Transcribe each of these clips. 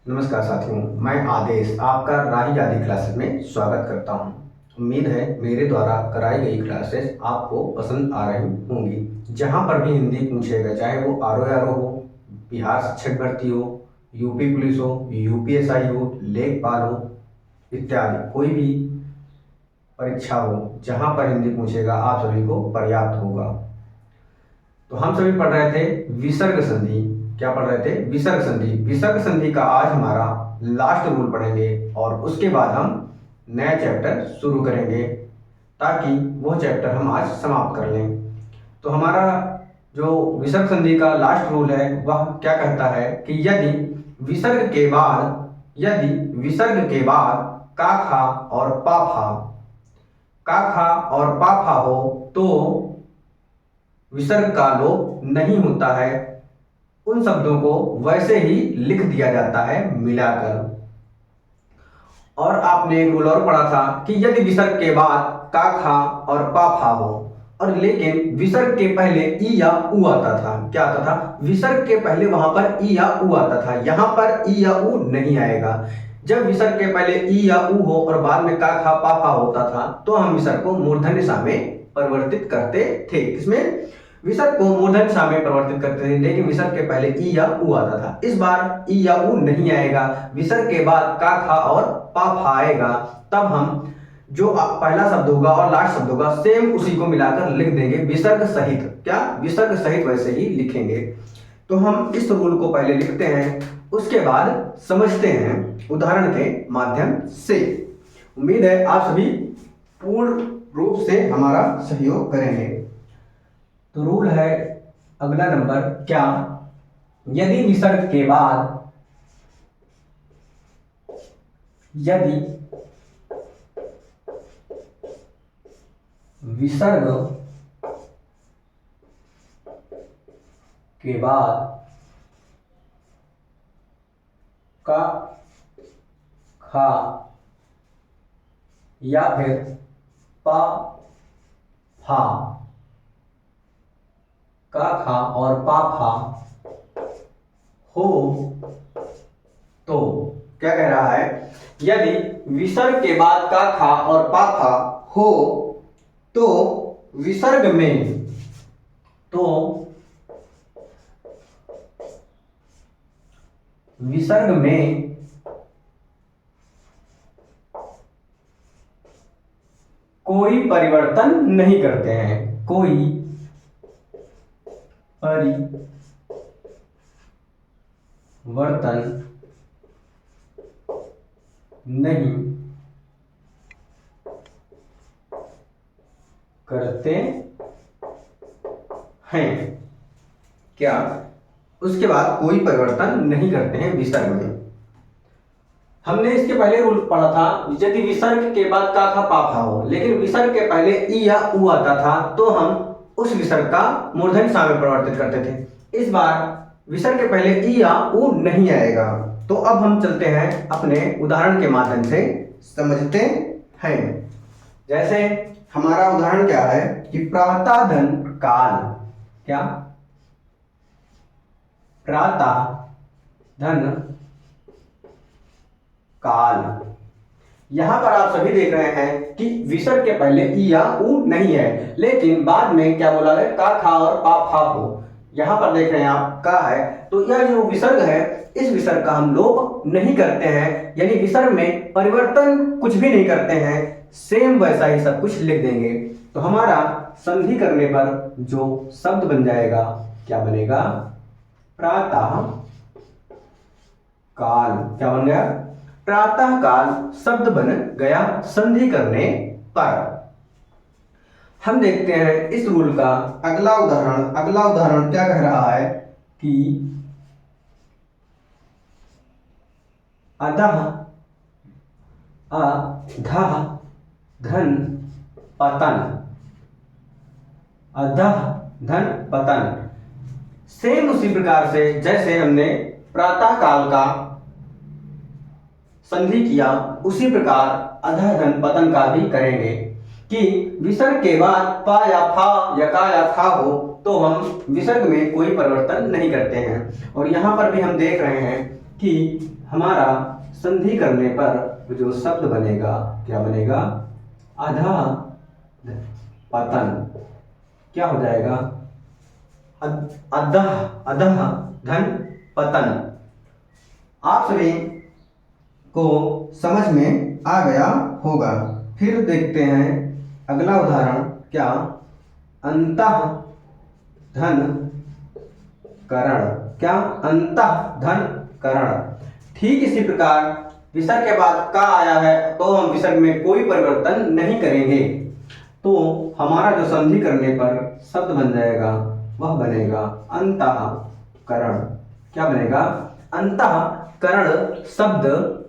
नमस्कार साथियों, मैं आदेश आपका राही आदि क्लासेस में स्वागत करता हूं। उम्मीद है मेरे द्वारा कराई गई क्लासेस आपको पसंद आ रही होंगी। जहां पर भी हिंदी पूछेगा, चाहे वो आरओ हो, बिहार शिक्षक भर्ती हो, यूपी पुलिस हो, यूपीएसआई हो, लेखपाल हो इत्यादि कोई भी परीक्षा हो, जहां पर हिंदी पूछेगा आप सभी को पर्याप्त होगा। तो हम सभी पढ़ रहे थे विसर्ग संधि। क्या पढ़ रहे थे? विसर्ग संधि। विसर्ग संधि का आज हमारा लास्ट रूल पढ़ेंगे और उसके बाद हम नया चैप्टर शुरू करेंगे, ताकि वह चैप्टर हम आज समाप्त कर लें। तो हमारा जो विसर्ग संधि का लास्ट रूल है वह क्या कहता है कि यदि विसर्ग के बाद का खा और पा फा हो तो विसर्ग का लोप नहीं होता है। उन शब्दों को वैसे ही लिख दिया जाता है मिलाकर। और आपने एक रूल और पढ़ा था कि यदि विसर्ग के बाद का खा और पा फा हो, और लेकिन विसर्ग के पहले ई या ऊ आता था। क्या आता था? विसर्ग के पहले वहां पर ई या ऊ आता था, यहां पर ई या ऊ नहीं आएगा। जब विसर्ग के पहले ई या ऊ हो और बाद में का खा पा फा होता था तो हम विसर्ग को मूर्धन्य सा में परिवर्तित करते थे। किसमें? विसर्ग को मूर्धन्य सा में परिवर्तित करते थे, लेकिन विसर्ग के पहले ई या ऊ आता था। इस बार ई या ऊ नहीं आएगा, विसर्ग के बाद का खा और पा फा आएगा। तब हम जो पहला शब्द होगा और लास्ट शब्द होगा सेम उसी को मिलाकर लिख देंगे विसर्ग सहित। क्या? विसर्ग सहित वैसे ही लिखेंगे। तो हम इस रूल को पहले लिखते हैं, उसके बाद समझते हैं उदाहरण के माध्यम से। उम्मीद है आप सभी पूर्ण रूप से हमारा सहयोग करेंगे। तो रूल है अगला नंबर, क्या? यदि विसर्ग के बाद का खा या फिर पा फा, का खा और पा फा हो तो क्या कह रहा है? यदि विसर्ग के बाद का खा और पा फा हो तो विसर्ग में कोई परिवर्तन नहीं करते हैं। कोई परिवर्तन नहीं करते हैं। क्या? उसके बाद कोई परिवर्तन नहीं करते हैं विसर्ग में। हमने इसके पहले रूल पढ़ा था, यदि विसर्ग के बाद का खा पा फा हो, लेकिन विसर्ग के पहले ई या ऊ आता था तो हम उस विसर्ग का मूर्धन्य सा में परिवर्तित करते थे। इस बार विसर्ग के पहले ई या ऊ नहीं आएगा। तो अब हम चलते हैं अपने उदाहरण के माध्यम से समझते हैं। जैसे हमारा उदाहरण क्या है कि प्रातः धन काल। क्या? प्रातः धन काल। यहां पर आप सभी देख रहे हैं कि विसर्ग के पहले ई या ऊ नहीं है, लेकिन बाद में क्या बोला है? का खा और पा फा हो। यहां पर देख रहे हैं आप का है, तो यह जो विसर्ग है इस विसर्ग का हम लोप नहीं करते हैं, यानी विसर्ग में परिवर्तन कुछ भी नहीं करते हैं, सेम वैसा ही सब कुछ लिख देंगे। तो हमारा संधि करने पर जो शब्द बन जाएगा, क्या बनेगा? प्रातः काल। क्या बन गया? प्रातः काल शब्द बन गया संधि करने पर। हम देखते हैं इस रूल का अगला उदाहरण क्या कह रहा है कि अधः धन पतन। अधः धन पतन सेम उसी प्रकार से जैसे हमने प्रातः काल का संधि किया, उसी प्रकार अधः धन पतन का भी करेंगे कि विसर्ग के बाद पा या फा या का या खा हो तो हम विसर्ग में कोई परिवर्तन नहीं करते हैं। और यहाँ पर भी हम देख रहे हैं कि हमारा संधि करने पर जो शब्द बनेगा क्या बनेगा, अधः पतन। क्या हो जाएगा, अधः अधः धन पतन। आप सभी को समझ में आ गया होगा। फिर देखते हैं अगला उदाहरण, क्या, अंतः धन करण। क्या, अंतः धन करण। ठीक इसी प्रकार विसर्ग के बाद का आया है तो हम विसर्ग में कोई परिवर्तन नहीं करेंगे, तो हमारा जो संधि करने पर शब्द बन जाएगा वह बनेगा अंतः करण। क्या बनेगा, अंतः करण शब्द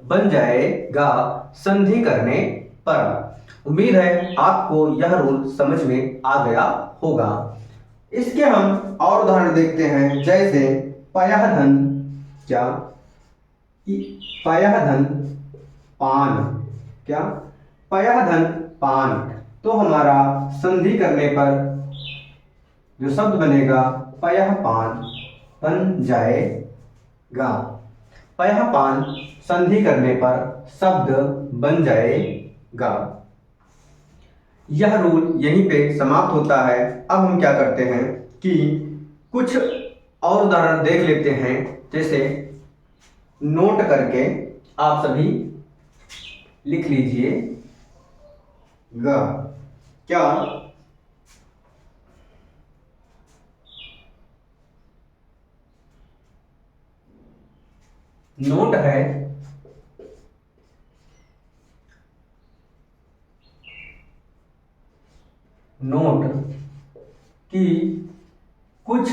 बन जाएगा संधि करने पर। उम्मीद है आपको यह रूल समझ में आ गया होगा। इसके हम और उदाहरण देखते हैं, जैसे पयः धन, क्या, पयः धन पान। क्या, पयः धन पान। तो हमारा संधि करने पर जो शब्द बनेगा पयः पान बन जाएगा। पयः पान संधि करने पर शब्द बन जाएगा। यह रूल यहीं पे समाप्त होता है। अब हम क्या करते हैं कि कुछ और उदाहरण देख लेते हैं, जैसे नोट करके आप सभी लिख लीजिए गा। क्या, नोट है नोट कि कुछ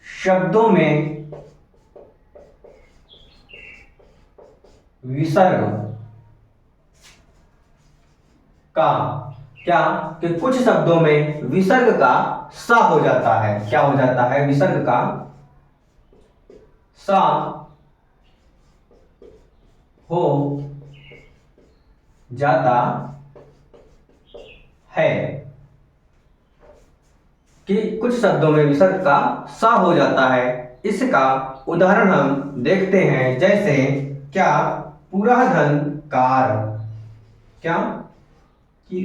शब्दों में विसर्ग का, क्या, कि कुछ शब्दों में विसर्ग का सा हो जाता है। क्या हो जाता है, विसर्ग का सा हो जाता है, कि कुछ शब्दों में विसर्ग का सा हो जाता है। इसका उदाहरण हम देखते हैं, जैसे क्या, पुरः धन कार। क्या, कि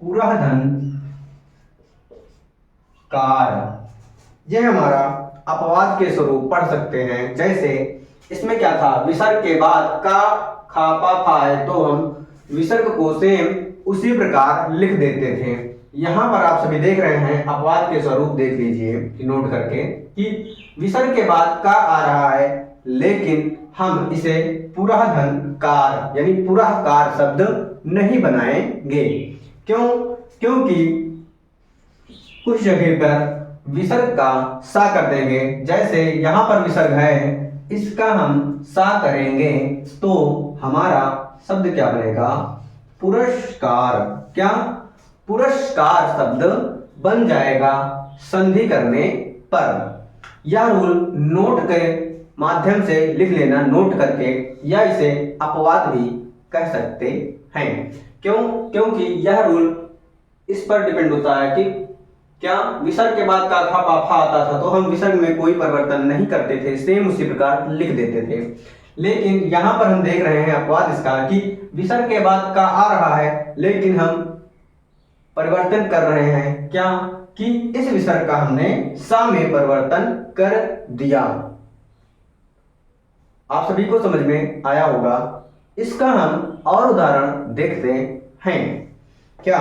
पुरः धन कार। यह हमारा अपवाद के स्वरूप पढ़ सकते हैं। जैसे इसमें क्या था, विसर्ग के बाद का खा पा फा है, तो हम विसर्ग को सेम उसी प्रकार लिख देते थे। यहाँ पर आप सभी देख रहे हैं, अपवाद के स्वरूप देख लीजिए नोट करके, कि विसर्ग के बाद का आ रहा है, लेकिन हम इसे पुरः धन कार यानी पुरः कार शब्द नहीं बनाएंगे। क्यों, क्योंकि कुछ जगह पर विसर्ग का सा कर देंगे। जैसे यहाँ पर विसर्ग है, इसका हम सा करेंगे तो हमारा शब्द क्या बनेगा, पुरस्कार। क्या, पुरस्कार शब्द बन जाएगा संधि करने पर। यह रूल नोट के माध्यम से लिख लेना, नोट करके, या इसे अपवाद भी कह सकते हैं। क्यों, क्योंकि यह रूल इस पर डिपेंड होता है कि क्या, विसर्ग के बाद का था पा फा आता था तो हम विसर्ग में कोई परिवर्तन नहीं करते थे, सेम उसी प्रकार लिख देते थे। लेकिन यहाँ पर हम देख रहे हैं अपवाद इसका, कि विसर्ग के बाद का आ रहा है, लेकिन हम परिवर्तन कर रहे हैं। क्या, कि इस विसर्ग का हमने सा में परिवर्तन कर दिया। आप सभी को समझ में आया होगा। इसका हम और उदाहरण देखते हैं। क्या,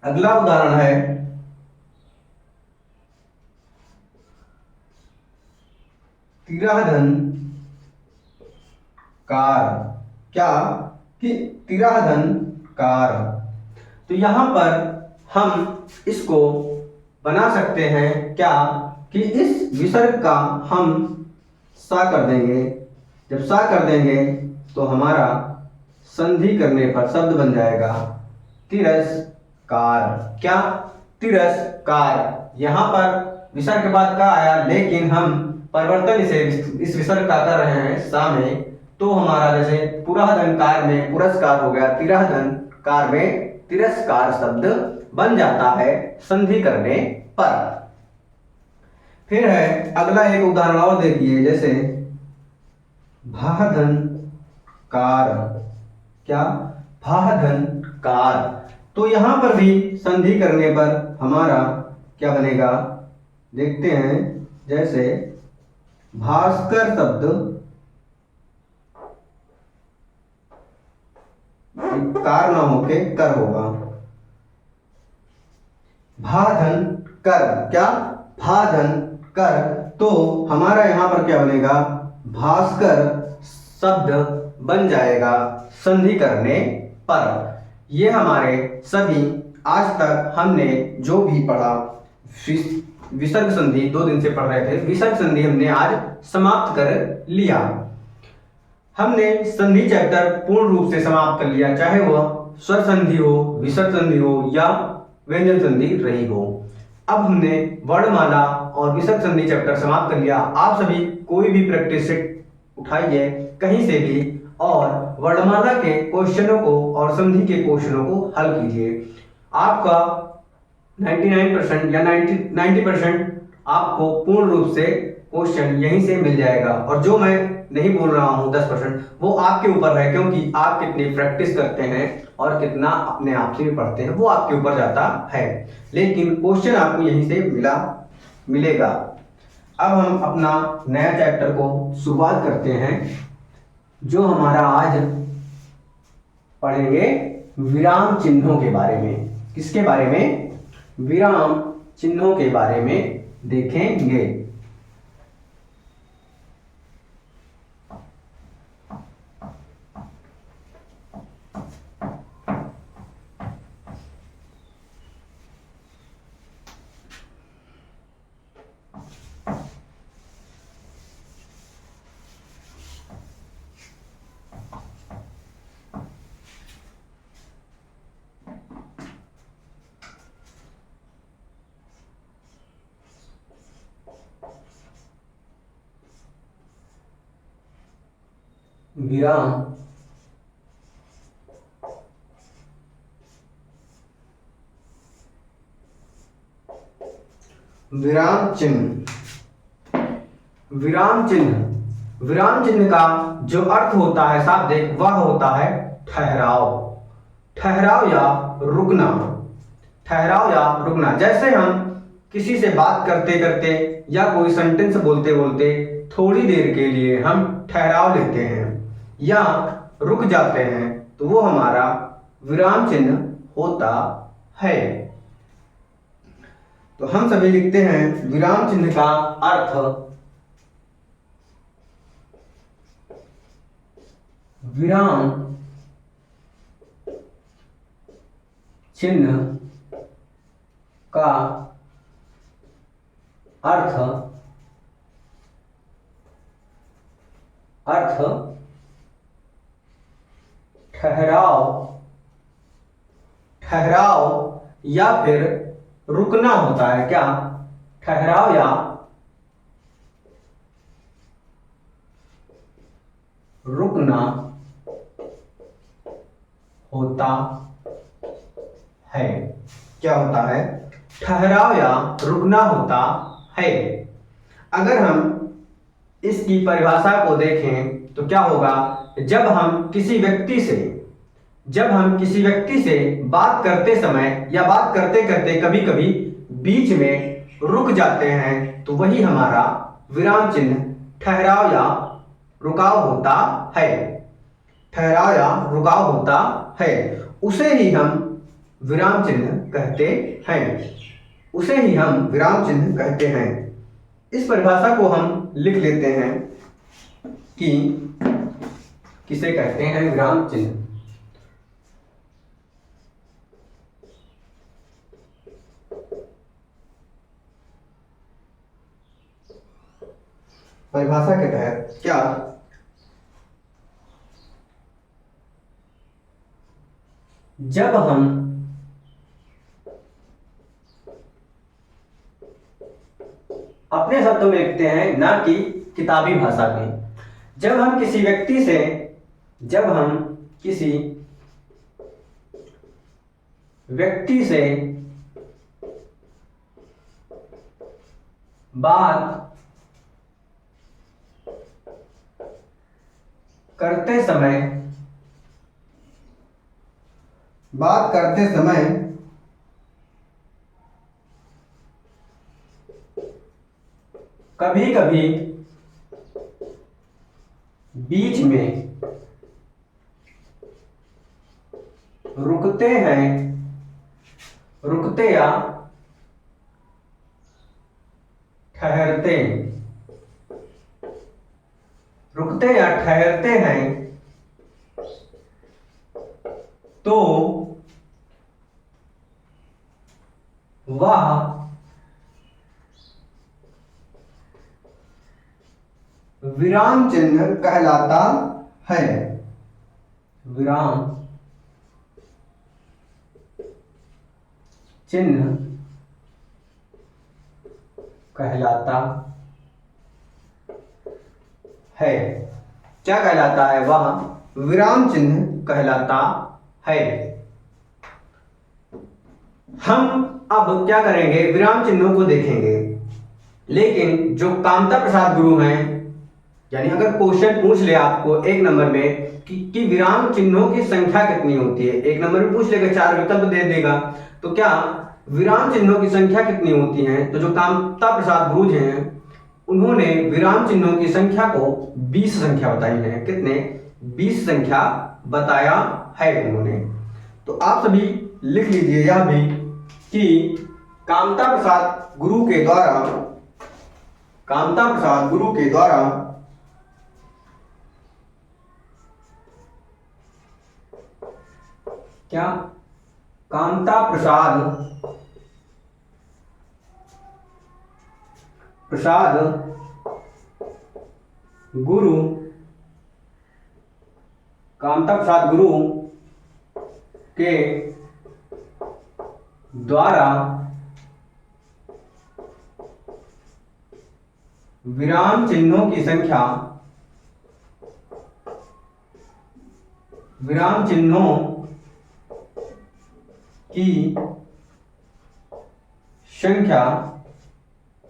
अगला उदाहरण है, तिरः धन कार। क्या, कि तिरः धन कार। तो यहां पर हम इसको बना सकते हैं, क्या, कि इस विसर्ग का हम सा कर देंगे। जब सा कर देंगे तो हमारा संधि करने पर शब्द बन जाएगा तिरस्कार। क्या, तिरस्कार। यहाँ पर विसर्ग के बाद का आया, लेकिन हम परिवर्तन इसे इस विसर्ग का कर रहे हैं सा में, तो हमारा जैसे पुरः धनकार में पुरस्कार हो गया, तिरः धनकार में तिरस्कार शब्द बन जाता है संधि करने पर। फिर है अगला एक उदाहरण और देखिए, जैसे भाधन कार। क्या? भाधन कार। तो यहां पर भी संधि करने पर हमारा क्या बनेगा, देखते हैं। जैसे भास्कर शब्द कार ना होके कर होगा। भाधन कर। क्या? भाधन कर। तो हमारा यहां पर क्या बनेगा, भास्कर शब्द बन जाएगा संधि करने पर। ये हमारे सभी आज तक हमने जो भी पढ़ा, विसर्ग संधि 2 दिन से पढ़ रहे थे, विसर्ग संधि हमने आज समाप्त कर लिया। हमने संधि चैप्टर पूर्ण रूप से समाप्त कर लिया, चाहे वह स्वर संधि हो, विसर्ग संधि हो या व्यंजन संधि रही हो। अब हमने वर्णमाला और विसर्ग संधि चैप्टर समाप्त कर लिया। आप सभी कोई भी प्रैक्टिस सेट उठाइए कहीं से भी और वर्णमाला के क्वेश्चनों को और संधि के क्वेश्चनों को हल कीजिए। आपका 99% या 90% आपको पूर्ण रूप से क्वेश्चन यहीं से मिल जाएगा। और जो मैं नहीं बोल रहा हूं 10%, वो आपके ऊपर है, क्योंकि आप कितनी प्रैक्टिस करते हैं और कितना अपने आप से भी पढ़ते हैं, वो आपके ऊपर जाता है। लेकिन क्वेश्चन आपको यहीं से मिलेगा। अब हम अपना नया चैप्टर को शुरुआत करते हैं, जो हमारा आज पढ़ेंगे विराम चिन्हों के बारे में। किसके बारे में? विराम चिन्हों के बारे में देखेंगे। विराम विराम चिन्ह। विराम चिन्ह, विराम चिन्ह का जो अर्थ होता है शाब्दिक, वह होता है ठहराव। ठहराव या रुकना। ठहराव या रुकना। जैसे हम किसी से बात करते करते या कोई सेंटेंस बोलते बोलते थोड़ी देर के लिए हम ठहराव लेते हैं या रुक जाते हैं, तो वो हमारा विराम चिन्ह होता है। तो हम सभी लिखते हैं विराम चिन्ह का अर्थ। विराम चिन्ह का अर्थ ठहराव, ठहराव या फिर रुकना होता है। क्या? ठहराव या रुकना होता है। क्या होता है? ठहराव या रुकना होता है। अगर हम इसकी परिभाषा को देखें तो क्या होगा, जब हम किसी व्यक्ति से बात करते समय या बात करते करते कभी कभी बीच में रुक जाते हैं, तो वही हमारा विराम चिन्ह ठहराव या रुकाव होता है। ठहराव या रुकाव होता है, उसे ही हम विराम चिन्ह कहते हैं। उसे ही हम विराम चिन्ह कहते हैं। इस परिभाषा को हम लिख लेते हैं कि किसे कहते हैं विराम चिन्ह। परिभाषा के तहत क्या, जब हम अपने शब्दों में लिखते हैं, ना कि किताबी भाषा में, जब हम किसी व्यक्ति से बात करते समय कभी कभी बीच में रुकते या ठहरते हैं तो वह विराम चिन्ह कहलाता है। विराम चिन्ह कहलाता है। क्या कहलाता है? वह विराम चिन्ह कहलाता है। हम अब क्या करेंगे? विराम चिन्हों को देखेंगे। लेकिन जो कामता प्रसाद गुरु हैं, यानी अगर क्वेश्चन पूछ ले आपको एक नंबर में कि विराम चिन्हों की संख्या कितनी होती है, एक नंबर में पूछ लेगा, 4 विकल्प दे देगा, तो क्या विराम चिन्हों की संख्या कितनी होती है? तो जो कामता प्रसाद गुरु हैं उन्होंने विराम चिन्हों की संख्या को 20 संख्या बताई है। कितने? 20 संख्या बताया है उन्होंने। तो आप सभी लिख लीजिए यह भी कि कामता प्रसाद गुरु के द्वारा क्या कामता प्रसाद गुरु के द्वारा विराम चिन्हों की संख्या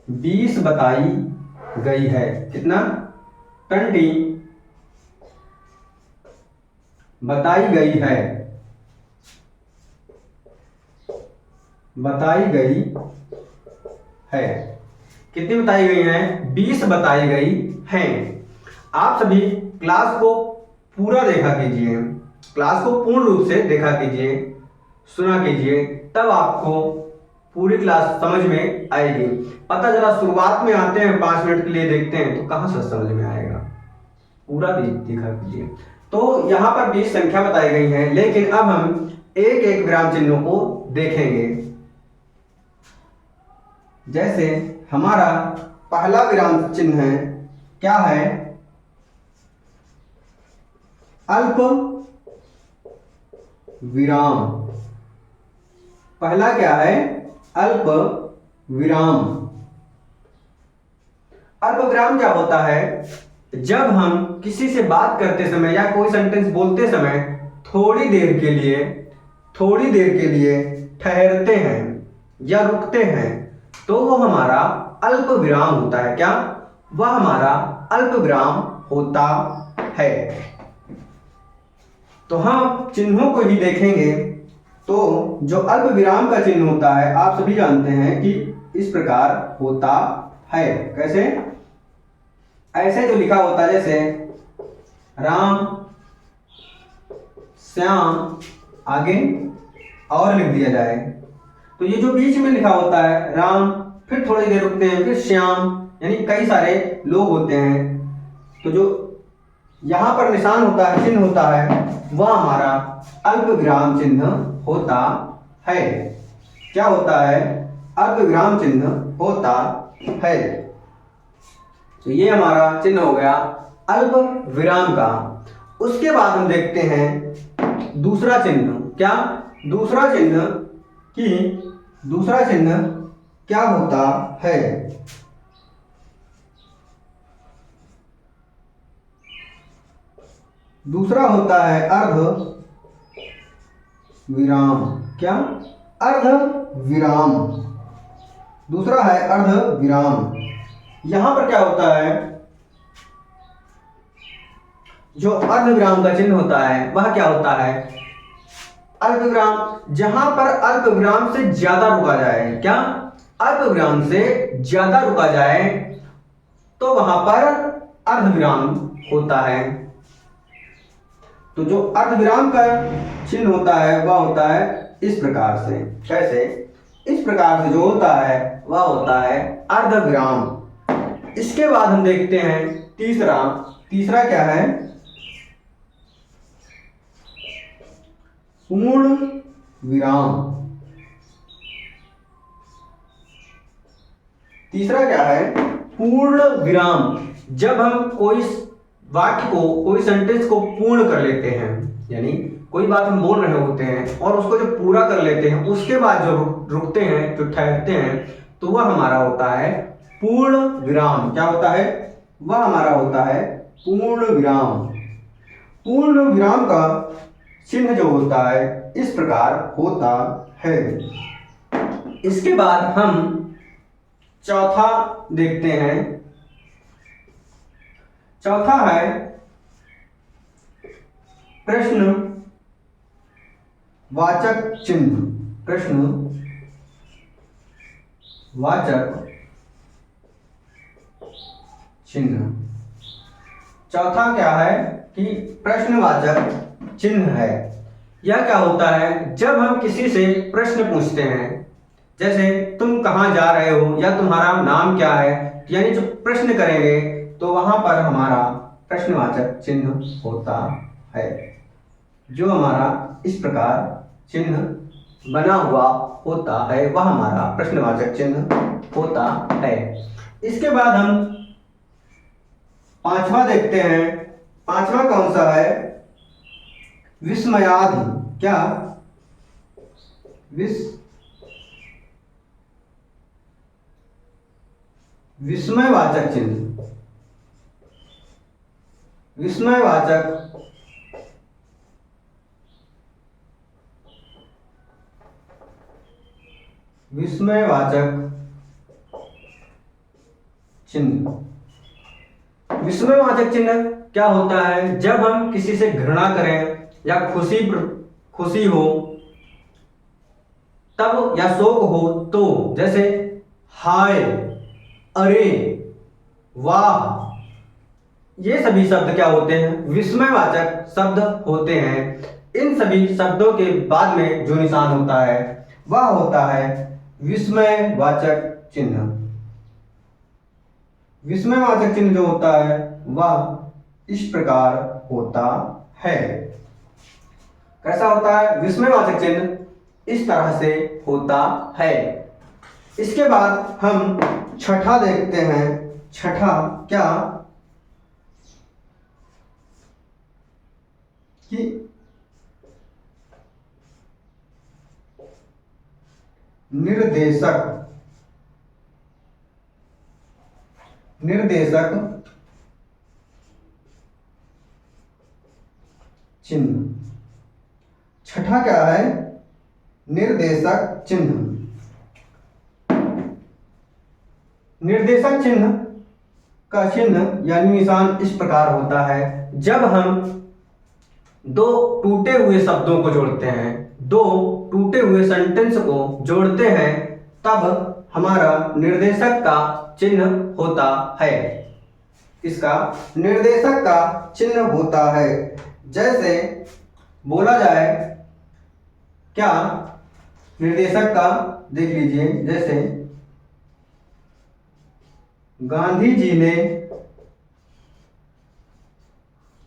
20 बताई गई है। कितना? 20 बताई गई है। कितनी बताई गई हैं? 20 बताई गई हैं। आप सभी क्लास को पूरा देखा कीजिए, क्लास को पूर्ण रूप से देखा कीजिए, सुना कीजिए, तब आपको पूरी क्लास समझ में आएगी। पता जरा शुरुआत में आते हैं 5 मिनट के लिए देखते हैं तो कहां से समझ में आएगा? पूरा देखा कीजिए। तो यहां पर 20 संख्या बताई गई है, लेकिन अब हम एक एक विराम चिन्हों को देखेंगे। जैसे हमारा पहला विराम चिन्ह है, क्या है? अल्प विराम। पहला क्या है? अल्प विराम। अल्प विराम क्या होता है? जब हम किसी से बात करते समय या कोई सेंटेंस बोलते समय थोड़ी देर के लिए ठहरते हैं या रुकते हैं तो वो हमारा अल्प विराम होता है। क्या? वह हमारा अल्प विराम होता है। तो हम चिन्हों को ही देखेंगे। तो जो अल्प विराम का चिन्ह होता है आप सभी जानते हैं कि इस प्रकार होता है। कैसे? ऐसे जो लिखा होता है, जैसे राम, श्याम, आगे और लिख दिया जाए। तो ये जो बीच में लिखा होता है राम, फिर थोड़ी देर रुकते हैं, फिर श्याम, यानी कई सारे लोग होते हैं। तो जो यहां पर निशान होता है, चिन्ह होता है, वह हमारा अल्प विराम चिन्ह होता है। क्या होता है? अल्प विराम चिन्ह होता है। तो ये हमारा चिन्ह हो गया अल्प विराम का। उसके बाद हम देखते हैं दूसरा चिन्ह। क्या? दूसरा चिन्ह क्या होता है? दूसरा होता है अर्ध विराम। क्या? अर्ध विराम। दूसरा है अर्ध विराम। यहां पर क्या होता है, जो अर्धविराम का चिन्ह होता है वह क्या होता है, अल्पविराम। जहां पर अल्पविराम से ज्यादा रुका जाए, क्या अल्पविराम से ज्यादा रुका जाए तो वहां पर अर्धविराम होता है। तो जो अर्धविराम का चिन्ह होता है वह होता है इस प्रकार से। कैसे? इस प्रकार से जो होता है वह होता है अर्धविराम। इसके बाद हम देखते हैं तीसरा क्या है, पूर्ण विराम। तीसरा क्या है, पूर्ण विराम। जब हम कोई वाक्य को, कोई सेंटेंस को पूर्ण कर लेते हैं, यानी कोई बात हम बोल रहे होते हैं और उसको जो पूरा कर लेते हैं उसके बाद जो रुकते हैं, जो ठहरते हैं, तो वह हमारा होता है पूर्ण विराम। क्या होता है? वह हमारा होता है पूर्ण विराम। पूर्ण विराम का चिन्ह जो होता है इस प्रकार होता है। इसके बाद हम चौथा देखते हैं। चौथा है प्रश्न वाचक चिन्ह। प्रश्न वाचक चिन्ह। चौथा क्या है कि प्रश्नवाचक चिन्ह है। यह क्या होता है, जब हम किसी से प्रश्न पूछते हैं, जैसे तुम कहाँ जा रहे हो या तुम्हारा नाम क्या है, यानी जो प्रश्न करेंगे तो वहां पर हमारा प्रश्नवाचक चिन्ह होता है। जो हमारा इस प्रकार चिन्ह बना हुआ होता है वह हमारा प्रश्नवाचक चिन्ह होता है। इसके बाद हम पांचवा देखते हैं। पांचवा कौन सा है? विस्मयादि। क्या? विस्मयवाचक चिन्ह। विस्मयवाचक चिन्ह। विस्मयवाचक चिन्ह क्या होता है, जब हम किसी से घृणा करें या खुशी हो तब, या शोक हो तो, जैसे हाय, अरे, वाह, ये सभी शब्द क्या होते हैं? विस्मयवाचक शब्द होते हैं। इन सभी शब्दों के बाद में जो निशान होता है वह होता है विस्मयवाचक चिन्ह। विस्मयवाचक चिन्ह जो होता है वह इस प्रकार होता है। कैसा होता है? विस्मयवाचक चिन्ह इस तरह से होता है। इसके बाद हम छठा देखते हैं। छठा क्या कि निर्देशक चिन्ह। छठा क्या है? निर्देशक चिन्ह। निर्देशक चिन्ह का चिन्ह यानी निशान इस प्रकार होता है, जब हम दो टूटे हुए शब्दों को जोड़ते हैं, दो टूटे हुए सेंटेंस को जोड़ते हैं, तब हमारा निर्देशक का चिन्ह होता है। इसका निर्देशक का चिन्ह होता है। जैसे बोला जाए, क्या निर्देशक का देख लीजिए, जैसे गांधी जी ने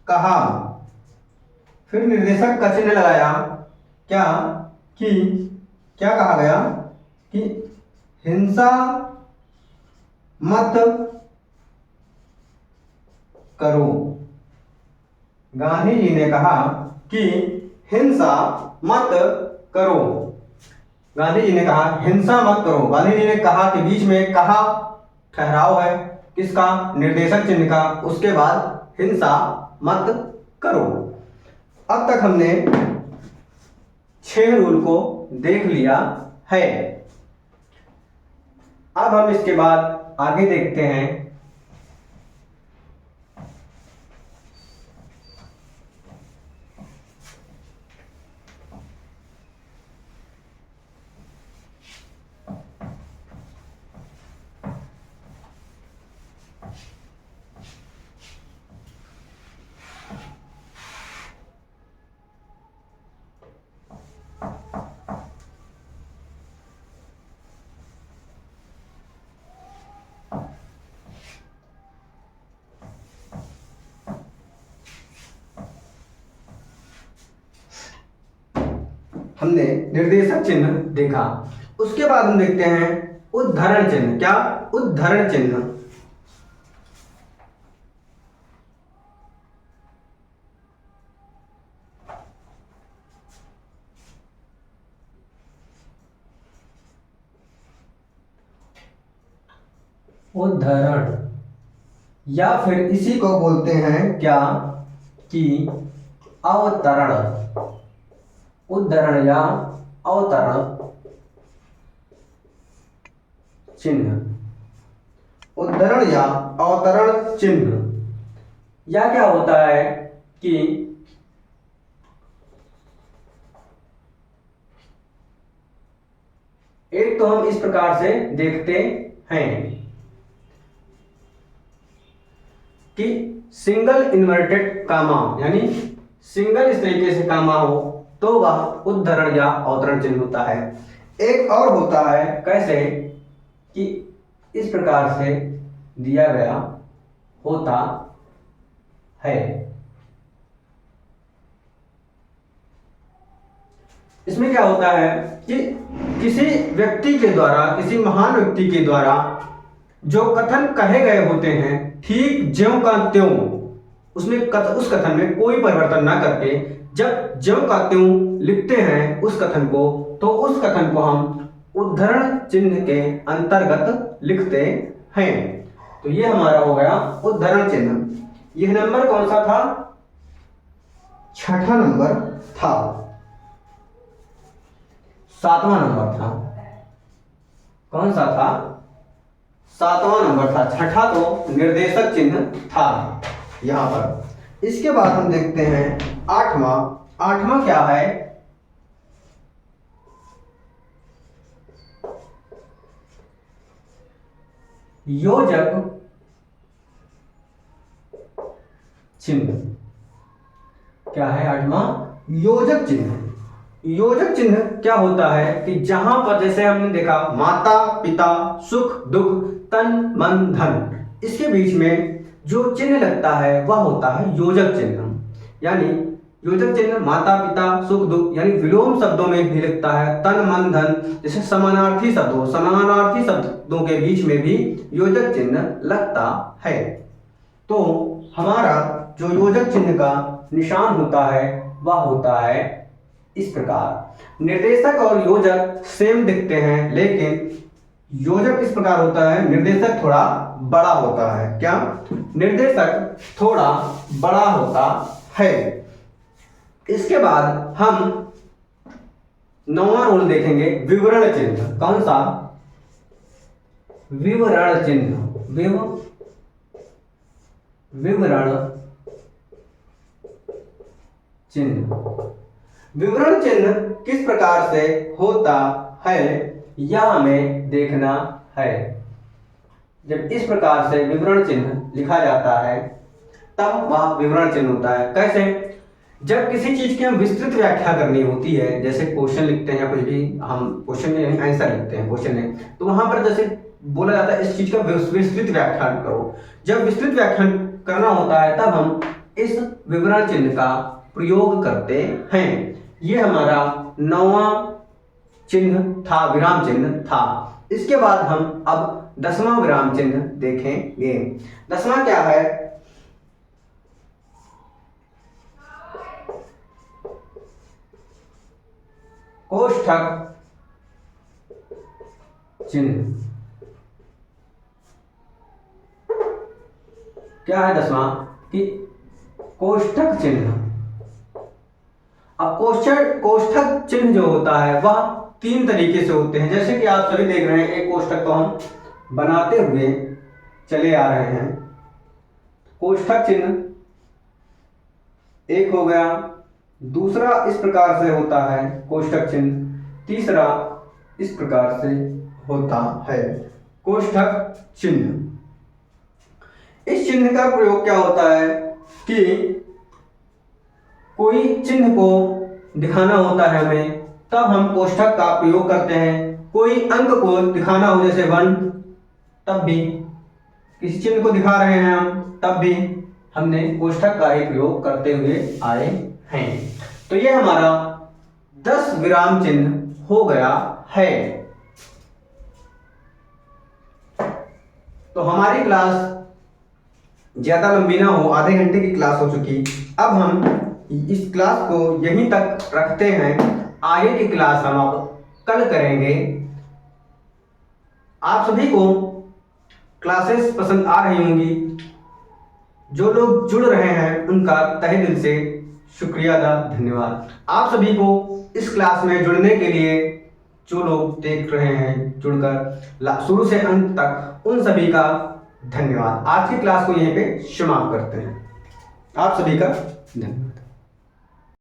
कहा, फिर निर्देशक का चिन्ह लगाया, क्या कि क्या कहा गया कि हिंसा मत करो। गांधी जी ने कहा कि हिंसा मत करो। गांधी जी ने कहा हिंसा मत करो। गांधी जी ने कहा कि बीच में कहा ठहराव है किसका? निर्देशक चिन्ह का। उसके बाद हिंसा मत करो। अब तक हमने 6 रूल को देख लिया है। अब हम इसके बाद आगे देखते हैं हमने निर्देशक चिन्ह देखा। उसके बाद हम देखते हैं उद्धरण चिन्ह। क्या? उद्धरण चिन्ह। उद्धरण या फिर इसी को बोलते हैं क्या कि अवतरण। उद्धरण या अवतरण चिन्ह। उद्धरण या अवतरण चिन्ह या क्या होता है कि एक तो हम इस प्रकार से देखते हैं कि सिंगल इन्वर्टेड कामा, यानी सिंगल इस तरीके से कामा हो तो वह उद्धरण या अवतरण चिन्ह होता है। एक और होता है कैसे कि इस प्रकार से दिया गया होता है। इसमें क्या होता है कि किसी व्यक्ति के द्वारा, किसी महान व्यक्ति के द्वारा जो कथन कहे गए होते हैं ठीक ज्यों का त्यों, उस कथन में कोई परिवर्तन ना करके जब ज्यों का त्यों लिखते हैं उस कथन को, तो उस कथन को हम उद्धरण चिन्ह के अंतर्गत लिखते हैं। तो ये हमारा हो गया उद्धरण चिन्ह। यह नंबर कौन सा था? छठा नंबर था। सातवां नंबर था। कौन सा था? सातवां नंबर था। छठा तो निर्देशक चिन्ह था यहां पर। इसके बाद हम देखते हैं आठवां। आठवां क्या है? योजक चिन्ह। क्या है आठवां? योजक चिन्ह। योजक चिन्ह क्या होता है कि जहां पर जैसे हमने देखा माता पिता सुख दुख तन मन धन, इसके बीच में जो चिन्ह लगता है वह होता है योजक चिन्ह। यानी योजक चिन्ह माता पिता सुख दुख यानी विलोम शब्दों में भी लगता है, तन मन धन जैसे समानार्थी शब्दों, समानार्थी शब्दों के बीच में भी योजक चिन्ह लगता है। तो हमारा जो योजक चिन्ह का निशान होता है वह होता है इस प्रकार। निर्देशक और योजक सेम दिखते हैं, लेकिन योजक इस प्रकार होता है, निर्देशक थोड़ा बड़ा होता है। क्या? निर्देशक थोड़ा बड़ा होता है। इसके बाद हम नौवां रूल देखेंगे, विवरण चिन्ह। कौन सा? विवरण चिन्ह। विवरण चिन्ह। विवरण चिन्ह किस प्रकार से होता है यह हमें देखना है। जब इस प्रकार से विवरण चिन्ह लिखा जाता है तब वह विवरण चिन्ह होता है। कैसे? जब किसी चीज की हम विस्तृत व्याख्या करनी होती है, जैसे क्वेश्चन लिखते हैं या कुछ भी हम क्वेश्चन में यानी आंसर लिखते हैं क्वेश्चन में, तो वहां पर जैसे बोला जाता है इस चीज का विस्तृत व्याख्यान करो। जब विस्तृत व्याख्यान करना होता है तब हम इस विवरण चिन्ह का प्रयोग करते हैं। ये हमारा नौवां चिन्ह था, विराम चिन्ह था। इसके बाद हम अब 10वां विराम चिन्ह देखेंगे। 10वां क्या है? कोष्ठक चिन्ह। क्या है 10वां? कि कोष्ठक चिन्ह। अब कोष्ठक चिन्ह जो होता है वह 3 तरीके से होते हैं, जैसे कि आप सभी देख रहे हैं। एक कोष्ठक तो हम बनाते हुए चले आ रहे हैं। कोष्ठक चिन्ह एक हो गया, दूसरा इस प्रकार से होता है कोष्ठक चिन्ह, तीसरा इस प्रकार से होता है कोष्ठक चिन्ह। इस चिन्ह का प्रयोग क्या होता है कि कोई चिन्ह को दिखाना होता है हमें, तब हम कोष्ठक का प्रयोग करते हैं। कोई अंक को दिखाना हो जैसे 1, तब भी किसी चिन्ह को दिखा रहे हैं हम, तब भी हमने कोष्ठक का ही प्रयोग करते हुए आए हैं। तो ये हमारा 10 विराम चिन्ह हो गया है। तो हमारी क्लास ज्यादा लंबी ना हो, आधे घंटे की क्लास हो चुकी। अब हम इस क्लास को यहीं तक रखते हैं। आगे की क्लास हम अब कल करेंगे। आप सभी को क्लासेस पसंद आ रही होंगी। जो लोग जुड़ रहे हैं उनका तहे दिल से शुक्रिया अदा, धन्यवाद। आप सभी को इस क्लास में जुड़ने के लिए जो लोग देख रहे हैं जुड़कर शुरू से अंत तक, उन सभी का धन्यवाद। आज की क्लास को यहीं पे समाप्त करते हैं। आप सभी का धन्यवाद।